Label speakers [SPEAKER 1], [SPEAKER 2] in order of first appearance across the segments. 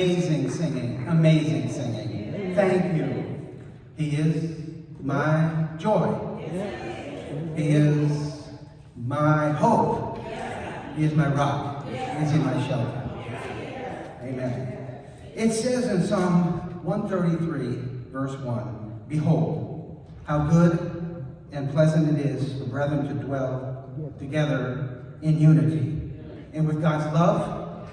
[SPEAKER 1] Amazing singing, amazing singing. Thank you. He is my joy. He is my hope. He is my rock. He is in my shelter. Amen. It says in Psalm 133, verse 1, "Behold, how good and pleasant it is for brethren to dwell together in unity." And with God's love,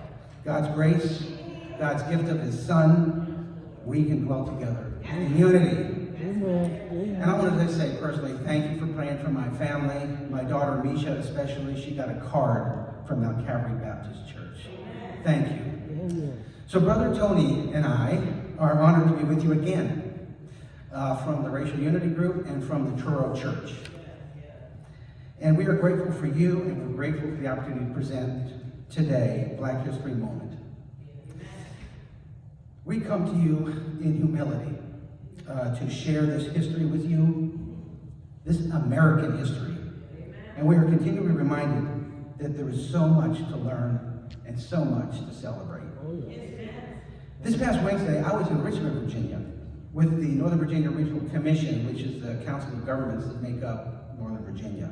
[SPEAKER 1] God's grace, God's gift of His Son, we can dwell together in unity. And I wanted to say personally, thank you for praying for my family. My daughter Misha especially, she got a card from Mount Calvary Baptist Church. Thank you. So Brother Tony and I are honored to be with you again from the Racial Unity Group and from the Truro Church. And we are grateful for you, and we're grateful for the opportunity to present today Black History Moment. We come to you in humility to share this history with you, this American history. And we are continually reminded that there is so much to learn and so much to celebrate. This past Wednesday, I was in Richmond, Virginia, with the Northern Virginia Regional Commission, which is the council of governments that make up Northern Virginia.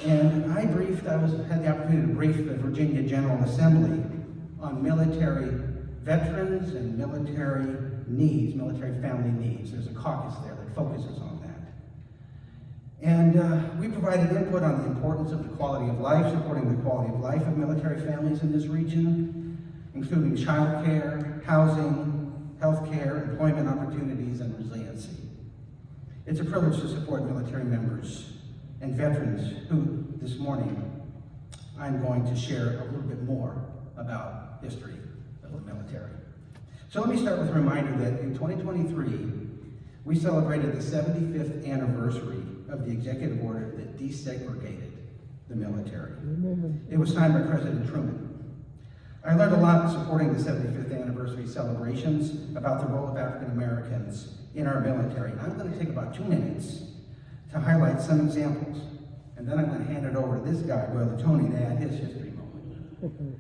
[SPEAKER 1] And I had the opportunity to brief the Virginia General Assembly on military veterans and military needs, military family needs. There's a caucus there that focuses on that. And we provided input on the importance of the quality of life, supporting the quality of life of military families in this region, including child care, housing, health care, employment opportunities, and resiliency. It's a privilege to support military members and veterans who, this morning, I'm going to share a little bit more about history of the military. So let me start with a reminder that in 2023, we celebrated the 75th anniversary of the executive order that desegregated the military. It was signed by President Truman. I learned a lot supporting the 75th anniversary celebrations about the role of African Americans in our military. And I'm going to take about 2 minutes to highlight some examples. And then I'm going to hand it over to this guy, Brother Tony, to add his history moment.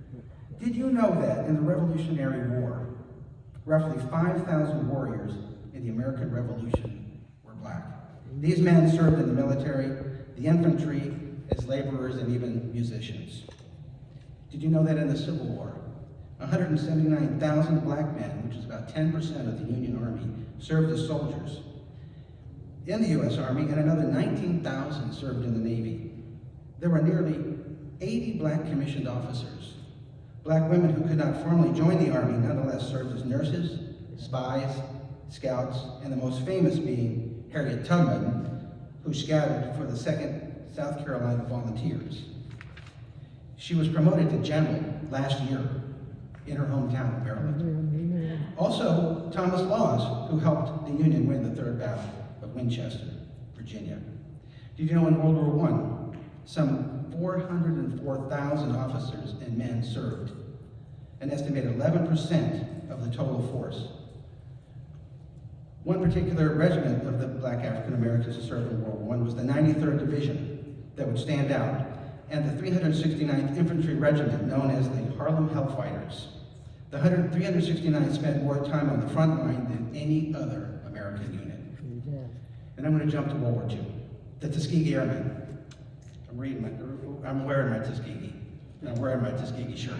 [SPEAKER 1] Did you know that in the Revolutionary War, roughly 5,000 warriors in the American Revolution were black? These men served in the military, the infantry, as laborers, and even musicians. Did you know that in the Civil War, 179,000 black men, which is about 10% of the Union Army, served as soldiers in the U.S. Army, and another 19,000 served in the Navy. There were nearly 80 black commissioned officers. Black women who could not formally join the Army nonetheless served as nurses, spies, scouts, and the most famous being Harriet Tubman, who scouted for the 2nd South Carolina Volunteers. She was promoted to general last year in her hometown of Maryland. Also, Thomas Laws, who helped the Union win the 3rd Battle of Winchester, Virginia. Did you know in World War I, some 404,000 officers and men served, an estimated 11% of the total force. One particular regiment of the black African Americans who served in World War I was the 93rd Division that would stand out, and the 369th Infantry Regiment, known as the Harlem Hellfighters. The 369th spent more time on the front line than any other American unit. And I'm going to jump to World War II. The Tuskegee Airmen. I'm wearing my Tuskegee. And I'm wearing my Tuskegee shirt.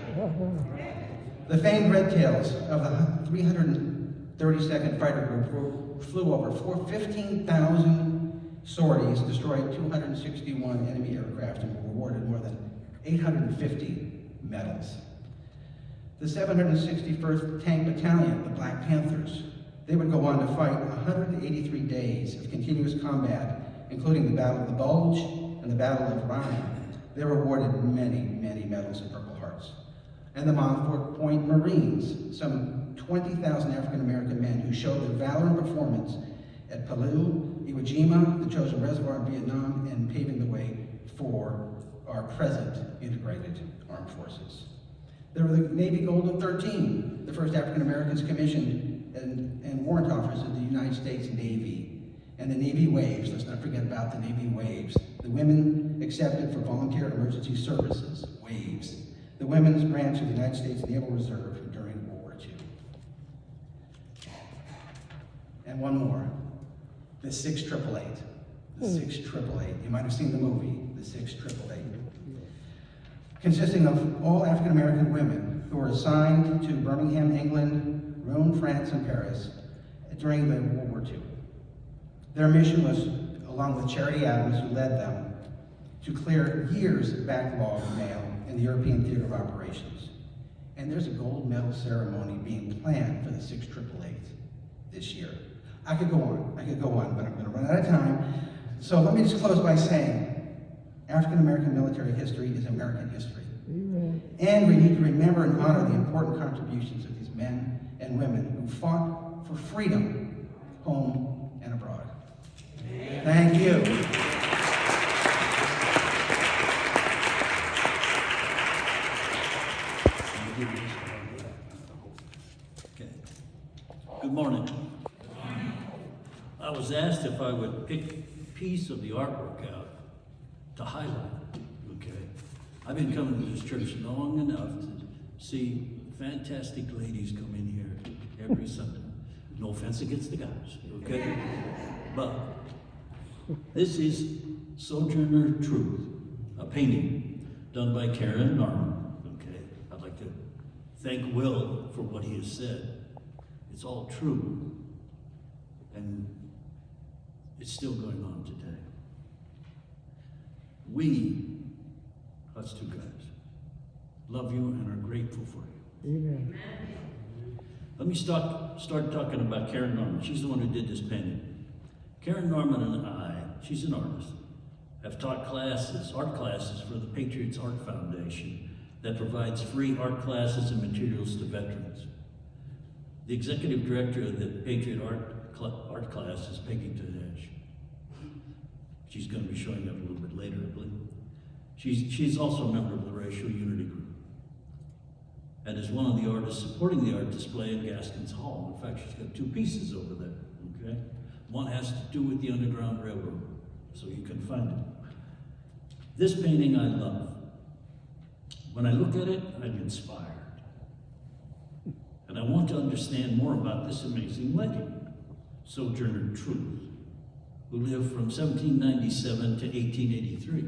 [SPEAKER 1] The famed Red Tails of the 332nd Fighter Group flew over 15,000 sorties, destroyed 261 enemy aircraft, and were awarded more than 850 medals. The 761st Tank Battalion, the Black Panthers, they would go on to fight 183 days of continuous combat, including the Battle of the Bulge and the Battle of Rhine. They were awarded many, many medals and Purple Hearts. And the Montfort Point Marines, some 20,000 African-American men who showed their valor and performance at Palau, Iwo Jima, the Chosin Reservoir in Vietnam, and paving the way for our present integrated armed forces. There were the Navy Golden 13, the first African Americans commissioned and warrant officers of the United States Navy, and the Navy Waves. Let's not forget about the Navy Waves. The women accepted for volunteer emergency services, Waves. The women's branch of the United States Naval Reserve during World War II. and one more, the 6888. The 6888. You might have seen the movie, the 6888. Consisting of all African American women who were assigned to Birmingham, England, Rouen, France, and Paris during the World War II. Their mission was, along with Charity Adams, who led them, to clear years of backlog mail in the European theater of operations. And there's a gold medal ceremony being planned for the 6888 this year. I could go on, but I'm going to run out of time. So let me just close by saying, African American military history is American history. Amen. And we need to remember and honor the important contributions of these men and women who fought for freedom, home and abroad. Amen. Thank you.
[SPEAKER 2] Okay. Good morning. I was asked if I would pick a piece of the artwork out to highlight, okay? I've been coming to this church long enough to see fantastic ladies come in here every Sunday. No offense against the guys, okay? But this is Sojourner Truth, a painting done by Karen Norman, okay? I'd like to thank Will for what he has said. It's all true, and it's still going on today. We, us two guys, love you and are grateful for you. Amen. Let me start talking about Karen Norman. She's the one who did this painting. Karen Norman and I, she's an artist, have taught art classes for the Patriots Art Foundation that provides free art classes and materials to veterans. The executive director of the Patriot Art class is Peggy Tadesh. She's going to be showing up a little bit later, I believe. She's also a member of the Racial Unity Group and is one of the artists supporting the art display in Gaskins Hall. In fact, she's got two pieces over there, okay? One has to do with the Underground Railroad, so you can find it. This painting I love. When I look at it, I'm inspired. And I want to understand more about this amazing lady, Sojourner Truth, who lived from 1797 to 1883,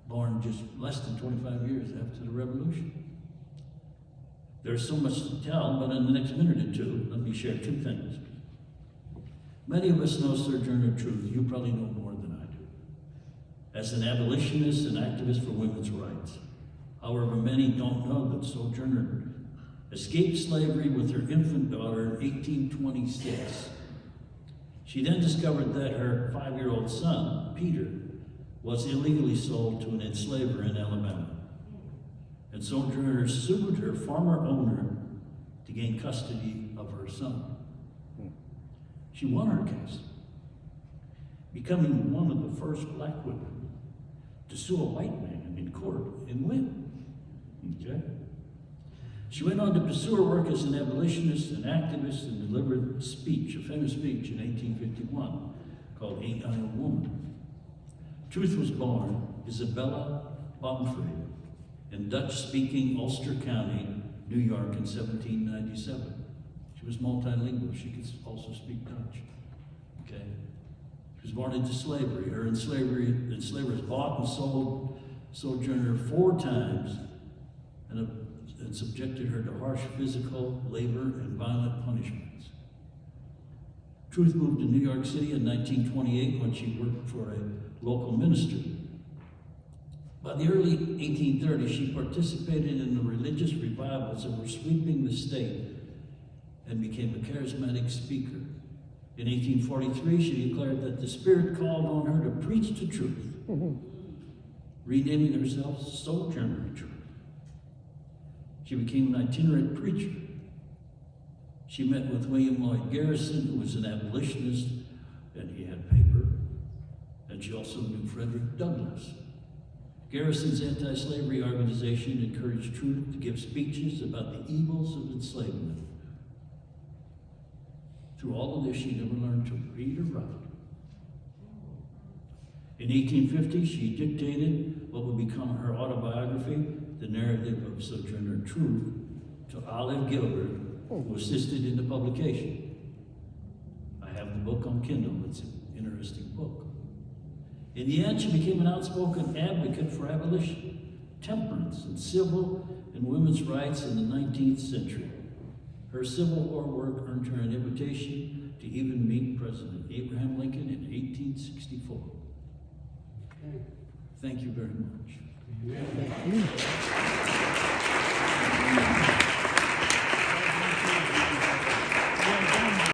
[SPEAKER 2] born just less than 25 years after the Revolution. There's so much to tell, but in the next minute or two, let me share two things. Many of us know Sojourner Truth. You probably know more than I do. As an abolitionist and activist for women's rights. However, many don't know that Sojourner escaped slavery with her infant daughter in 1826. She then discovered that her 5-year-old son, Peter, was illegally sold to an enslaver in Alabama. And Sojourner sued her former owner to gain custody of her son. She won her case, becoming one of the first black women to sue a white man in court and win. Okay? She went on to pursue her work as an abolitionist and activist and delivered a speech, a famous speech in 1851 called Ain't I a Woman? Truth was born Isabella Baumfried in Dutch-speaking Ulster County, New York in 1797. She was multilingual. She could also speak Dutch. Okay? She was born into slavery. Her enslavers bought and sold Sojourner 4 times and subjected her to harsh physical, labor, and violent punishments. Truth moved to New York City in 1928 when she worked for a local minister. By the early 1830s, she participated in the religious revivals that were sweeping the state and became a charismatic speaker. In 1843, she declared that the Spirit called on her to preach the truth, renaming herself Sojourner Truth. She became an itinerant preacher. She met with William Lloyd Garrison, who was an abolitionist, and he had paper, and she also knew Frederick Douglass. Garrison's anti-slavery organization encouraged Truth to give speeches about the evils of enslavement. Through all of this, she never learned to read or write. In 1850, she dictated what would become her autobiography, The Narrative of Sojourner Truth, to Olive Gilbert, who assisted in the publication. the book on Kindle. It's an interesting book. In the end, she became an outspoken advocate for abolition, temperance, and civil and women's rights in the 19th century. Her Civil War work earned her an invitation to even meet President Abraham Lincoln in 1864. Thank you very much.
[SPEAKER 3] Thank you.